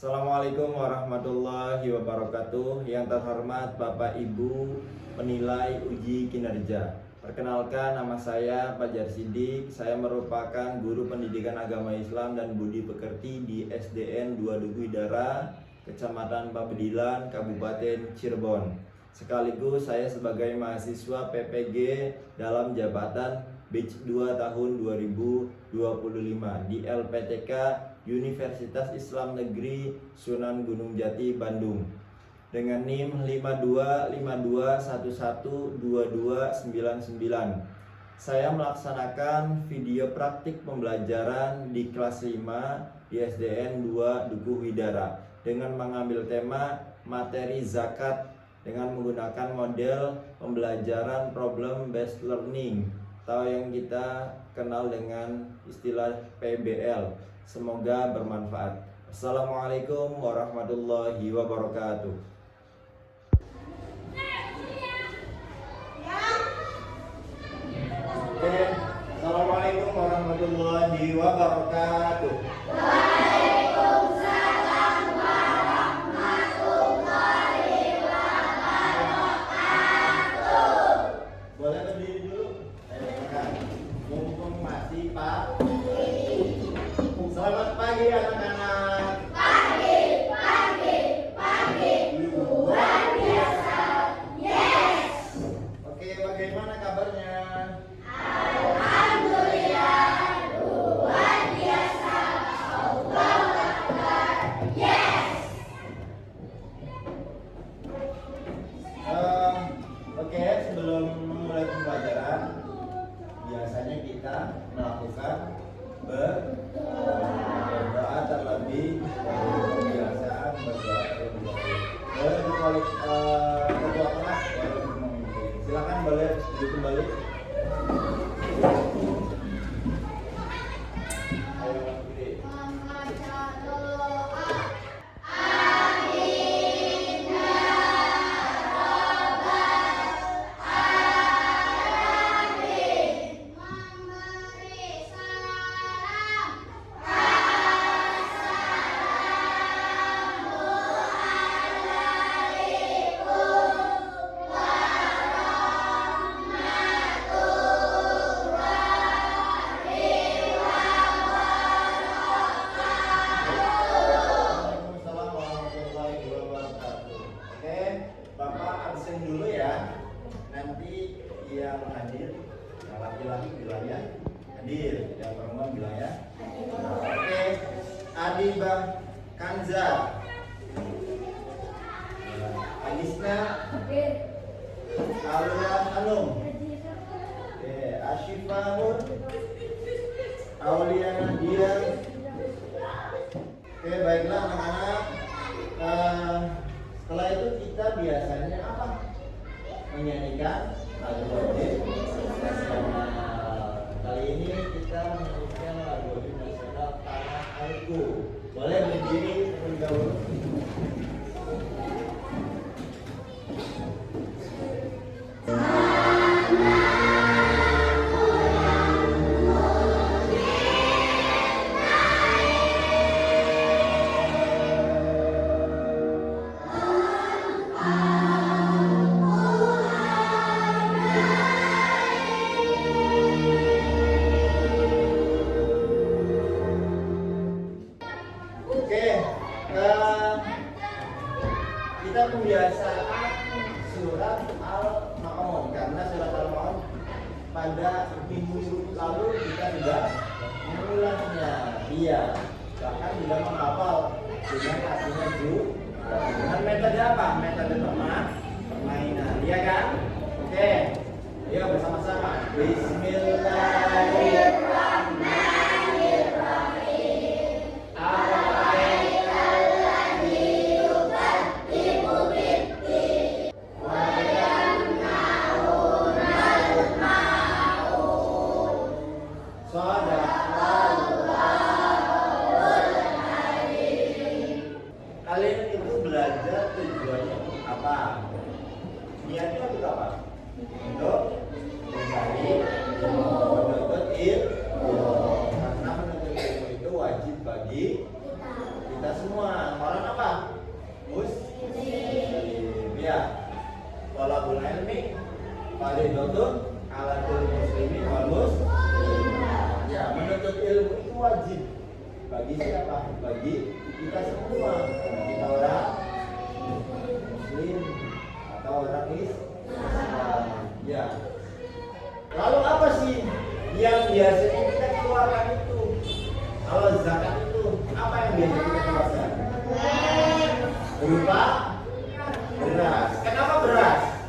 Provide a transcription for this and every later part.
Assalamualaikum warahmatullahi wabarakatuh. Yang terhormat Bapak Ibu penilai uji kinerja. Perkenalkan, nama saya Fajar Sidik. Saya merupakan guru pendidikan agama Islam dan budi pekerti di SDN 2 Duku Hidara, Kecamatan Pabedilan, Kabupaten Cirebon. Sekaligus saya sebagai mahasiswa PPG dalam jabatan Batch 2 tahun 2025 di LPTK Universitas Islam Negeri Sunan Gunung Jati, Bandung, dengan NIM 5252112299. Saya melaksanakan video praktik pembelajaran di kelas 5 di SDN 2 Duku Hidara dengan mengambil tema materi zakat dengan menggunakan model pembelajaran problem based learning atau yang kita kenal dengan istilah PBL. Semoga bermanfaat. Assalamualaikum warahmatullahi wabarakatuh. Assalamualaikum warahmatullahi wabarakatuh. Waalaikumsalam warahmatullahi wabarakatuh. Boleh berdiri dulu? Mumpung masih Pak. Selamat pagi anak-anak. Pagi. Luar biasa. Yes. Oke, bagaimana kabarnya? Alhamdulillah. Luar biasa. Allahu Akbar. Yes. Oke, sebelum memulai pembelajaran, biasanya kita melakukan berdoa terlebih kebiasaan berdoa terlebih dahulu. Boleh dibalik ketua kelas, boleh memimpin. Silakan boleh duduk kembali. Ayo berdiri. Membaca doa. Memberi salam. Waalaikumsalam warahmatullahi wabarakatuh. Oke, Bapak absen dulu ya. Nanti yang hadir, yang laki-laki bilang ya hadir, yang perempuan bilang ya. Oke, Adibah Kanza, Agisna, Alura Hanum, Ashifa Nur, Aulia Nadia. Oke, baiklah anak-anak. Setelah itu kita biasanya apa? Menyanyikan lagu wajib nasional. Kali ini kita menyanyikan lagu wajib nasional Tanah Airku. Boleh berdiri terlebih dahulu. Oke, kita membiasakan surat Al-Ma'un karena surat Al-Ma'un pada minggu lalu kita sudah mengulasnya. Iya, bahkan sudah menghafal dengan artinya dengan metode apa? Metode permainan, iya kan? Oke, ayo bersama-sama. Bismillahirrahmanirrahim. Kalian itu belajar tujuannya apa? Niatnya untuk apa? Untuk mencari menuntut ilmu. Karena menuntut ilmu itu wajib bagi kita semua. Orang Ya. Thalabul ilmi fardhatun 'alal muslimin wal muslimat. Ya, menuntut ilmu itu wajib bagi siapa? Bagi kita semua. Karena kita orang muslim atau orang Islam. Ya. Lalu apa sih yang biasanya kita keluarkan itu? Kalau zakat itu apa yang biasanya kita keluarkan? Berupa beras. Kenapa beras?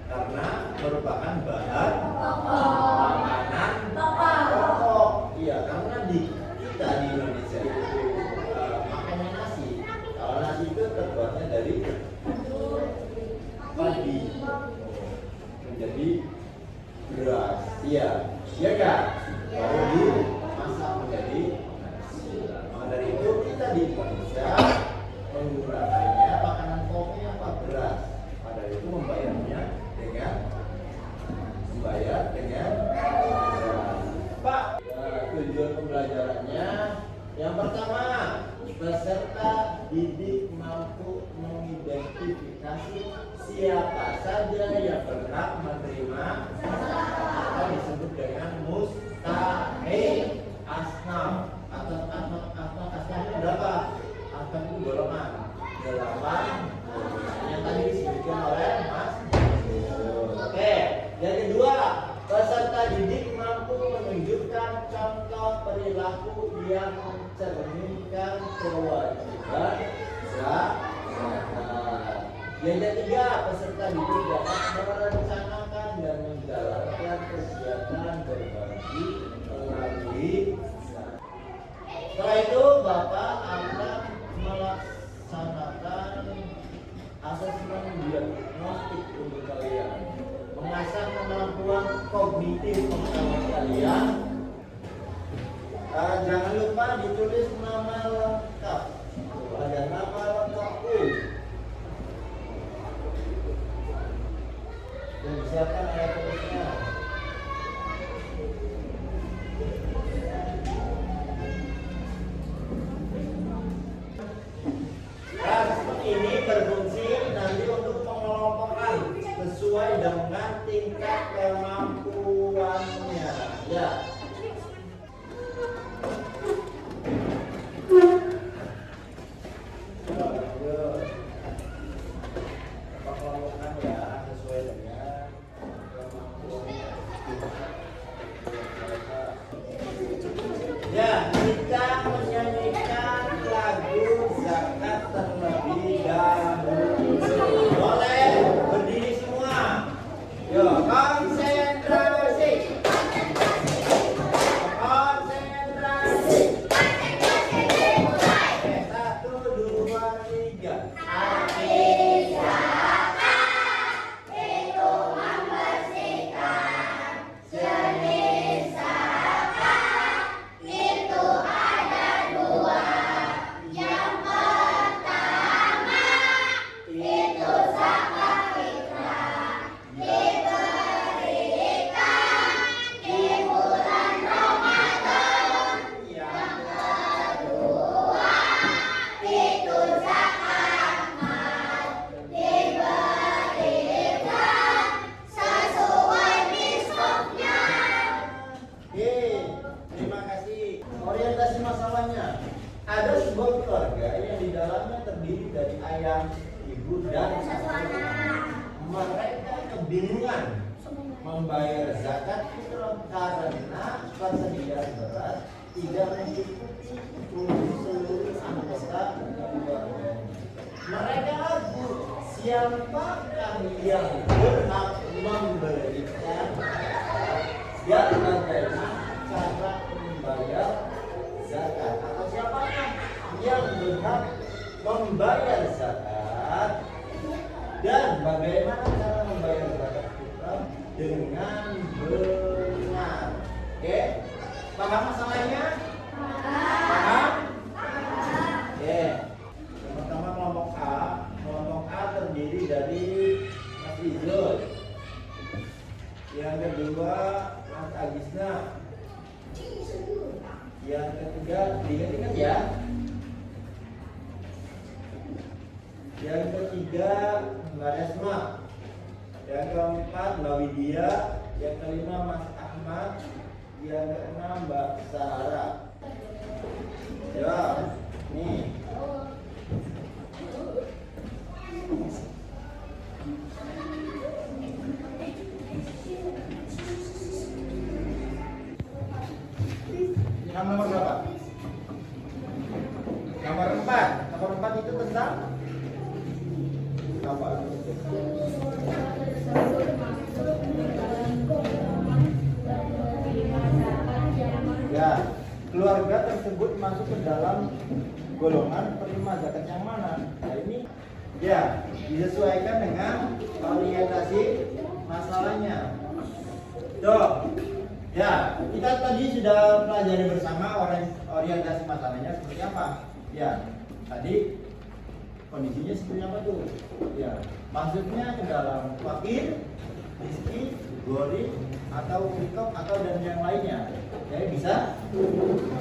Karena merupakan bahan makanan pokok. Iya, karena di kita di Indonesia itu makannya nasi. Kalau nasi itu terbuatnya dari padi menjadi beras. Iya, iya kan? Lalu dimasak menjadi nasi. Maka dari itu kita di Indonesia menggunakannya makanan pokoknya apa? Beras. Pada itu membayar dengan beras. Pak, tujuan pembelajarannya yang pertama, peserta didik mampu mengidentifikasi siapa saja yang berhak menerima atau disebut dengan mustahik asnaf. Atau asnaf itu berapa? Asnaf itu golongan 8 yang tadi disebutkan oleh Mas. Oke, yang kedua, peserta didik mampu menunjukkan contoh perilaku yang mencerminkan kewajiban zakat. Yang ketiga, peserta didik dapat merencanakan dan menjalankan kegiatan berbagi melalui zakat. Setelah itu, Bapak akan melaksanakan asesmen diagnostik untuk kalian, mengasah kemampuan kognitif pengetahuan kalian. Jangan lupa ditulis nama lengkap. Ada nama lengkapku dan disiapkan ayat tulisnya. Ini berfungsi nanti untuk pengelompokan sesuai dengan tingkat kemampuannya. Ya. Pengelompokan ya sesuai dengan kemampuannya. Ya, kita menyanyikan lagu zakat terlebih dahulu. Boleh berdiri semua. Yo, konsentrasi. Konsentrasi. Oke, 1, 2, 3. Arti zakat itu membersihkan, jenis zakat itu ada dua. Yang pertama itu zakat fitrah, diberikan di bulan Ramadan. Yang kedua itu zakat mal, diberikan sesuai nisabnya. Terima kasih. Orientasi masalahnya. Ada sebuah keluarga yang di dalamnya terdiri dari ayah, ibu, dan anak. Mereka kebingungan membayar zakat fitrah karena persediaan beras tidak mencukupi untuk seluruh anggota keluarga. Mereka ragu siapakah yang berhak memberikan dan bagaimana cara membayar zakat, atau siapakah yang berhak membayar zakat dan bagaimana cara membayar zakat fitrah dengan benar. Oke, paham masalahnya? Paham? Oke. Yang pertama kelompok A. Kelompok A terdiri dari Mas Izul. Yang kedua Mas Agisna. Yang ketiga, diingat-ingat ya. Yang ketiga Mbak Widya, yang kelima Mas Ahmad, yang keenam Mbak Sarah. Ya, nih. Nomor berapa? Nomor 4. Nomor 4 itu tentang apa? Ya, keluarga tersebut masuk ke dalam golongan penerima zakat yang mana? Nah ini ya disesuaikan dengan orientasi masalahnya. Tuh, ya kita tadi sudah pelajari bersama orientasi masalahnya seperti apa. Ya, tadi kondisinya seperti apa tuh? Ya, maksudnya ke dalam fakir, miskin, gori, atau fikop atau dan yang lainnya. Jadi bisa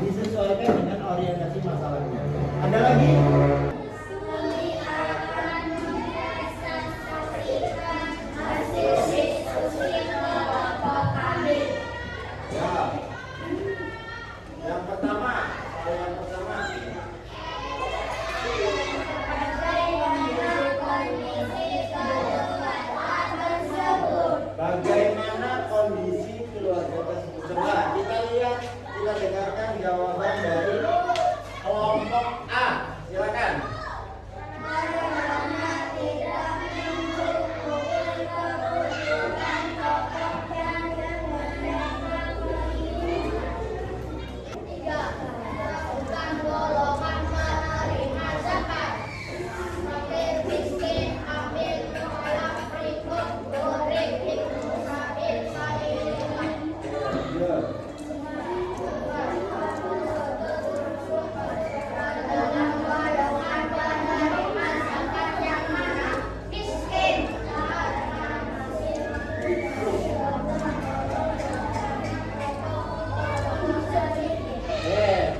disesuaikan dengan orientasi masalahnya. Ada lagi? Ya. Yang pertama, yang pertama. Bagaimana kondisi keluarga tersebut? Coba kita lihat, kita dengarkan jawaban dari kelompok A. Silakan.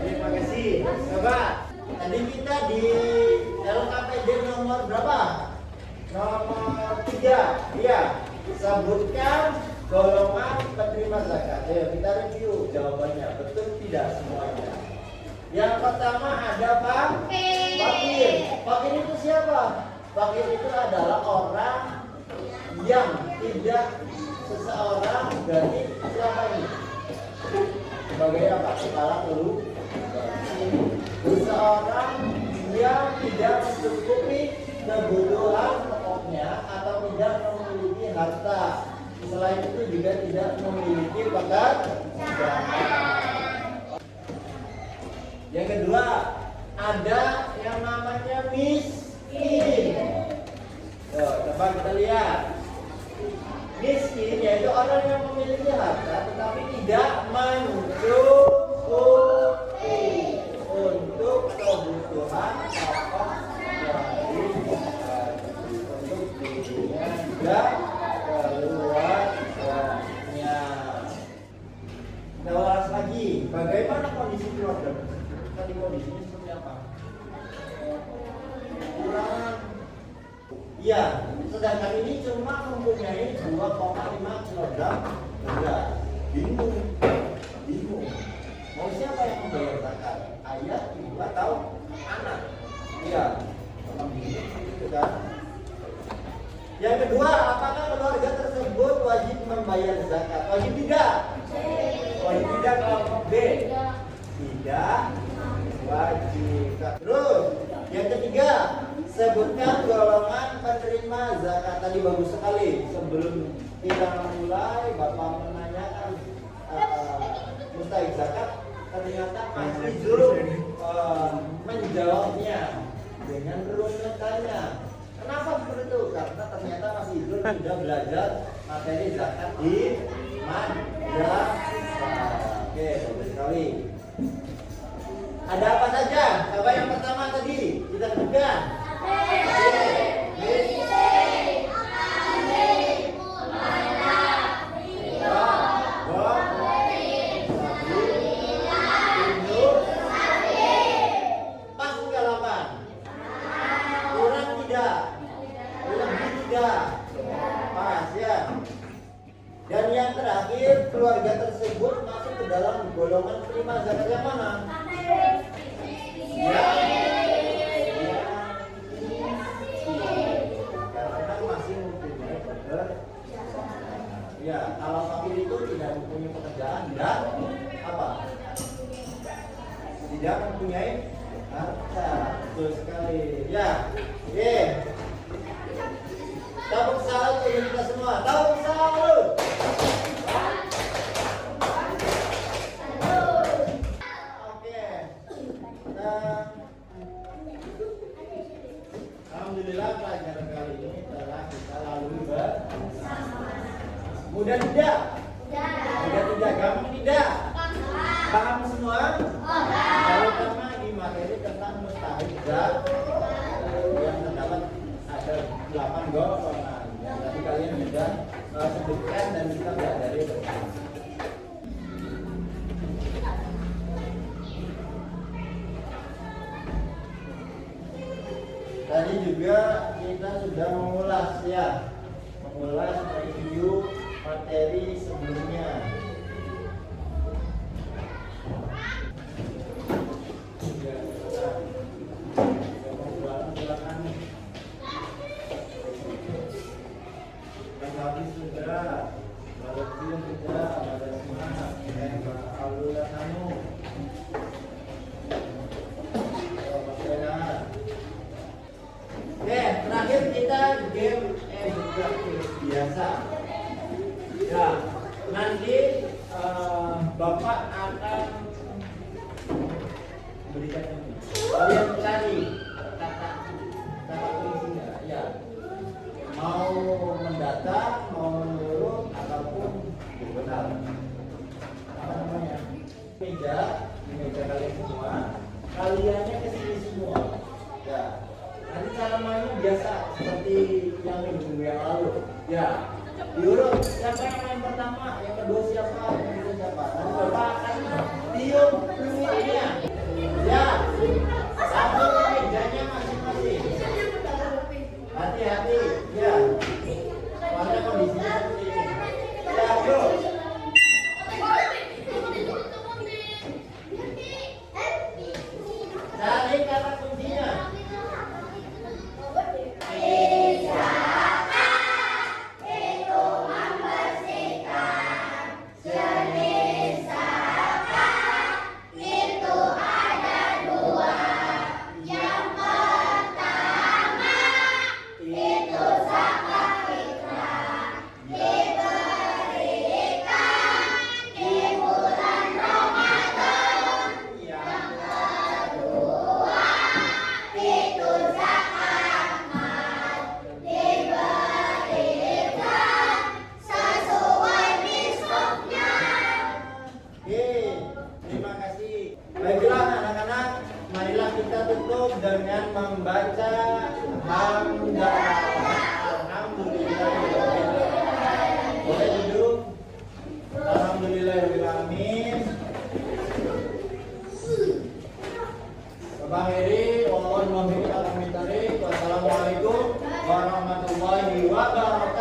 Terima kasih. Coba tadi kita di LKPD nomor berapa? Nomor 3. Iya. Sebutkan golongan penerima zakat. Ayo kita review jawabannya. Betul tidak semuanya? Yang pertama ada fakir. Fakir itu siapa? Fakir itu adalah orang yang tidak seseorang dari siapa ini? Sebagai apa? Kepala keluarga. Seseorang yang tidak mencukupi kebutuhan pokoknya atau tidak memiliki harta. Selain itu juga tidak memiliki pekerjaan. Yang kedua, ada yang namanya miskin. Coba kita lihat. Miskin yaitu orang yang memiliki harta tetapi tidak mencukupi untuk kebutuhan pokok dari untuk dirinya dan keluarganya. Kita ulas lagi, bagaimana kondisi keluarga? Tadi kondisinya seperti apa? Kurang. Iya, sedangkan ini cuma mempunyai 2,5 kg beras. Bingung. Mau siapa yang membayar zakat? Ayah, ibu, atau anak? Iya, memang bingung gitu kan. Yang kedua, apakah keluarga tersebut wajib membayar zakat? Wajib tidak? Wajib tidak, kelompok B. Tidak wajib. Terus, yang ketiga, sebutkan golongan penerima zakat. Tadi bagus sekali. Sebelum kita mulai, Bapak menanyakan mustahik zakat, ternyata Mas Izul menjawabnya dengan runutannya. Kenapa seperti itu? Karena ternyata Mas Izul sudah belajar materi zakat di madrasah. Oke, bagus sekali. Ada apa saja? Coba yang pertama tadi kita sebutkan. Pas enggak 8? Kurang tidak? Lebih tidak? Pas ya. Mana zakat yang mana? Ya. Karena masih mempunyai pekerjaan. Ya, kalau fakir itu tidak mempunyai pekerjaan dan apa? Tidak mempunyai harta. Betul sekali. Ya. Oke. Tepuk tangan untuk kita semua. Tepuk tangan. Oke. Alhamdulillah pelajaran kali ini telah kita lalui bersama. Mudah tidak? Mudah tidak? Gampang tidak? Paham semua? Terutama di materi tentang mustahil yang terdapat ada 8 golongan. Yang tadi kalian sudah sebutkan dan kita pelajari bersama. Tadi juga kita sudah mengulas review materi sebelumnya. Habis sudah, walaupun sudah ada semangat, alhamdulillah kamu. Oke, terakhir kita game edukasi biasa. Ya, nanti Bapak akan berikan ini. Kalian cari kata kuncinya, ya. Mau mendatang, mau menurun, ataupun benar. Apa namanya? Meja, di meja kalian semua. Kaliannya ke sini semua. Ya. Nanti cara mainnya biasa seperti yang minggu yang lalu. Ya. Diurut. Siapa yang main pertama? Yang kedua siapa? Yang ketiga siapa? Nanti Bapak akan tiup peluitnya. Ya. Langsung ke mejanya masing-masing. Hati-hati, ya. Karena kondisinya seperti ini. Ya, bro. Cari kata kuncinya. Baiklah anak-anak, marilah kita tutup dengan membaca hamdalah. Alhamdulillah. Boleh duduk. Alhamdulillahirrahmanirrahim. Bang Heri, mohon maaf, wassalamualaikum warahmatullahi wabarakatuh.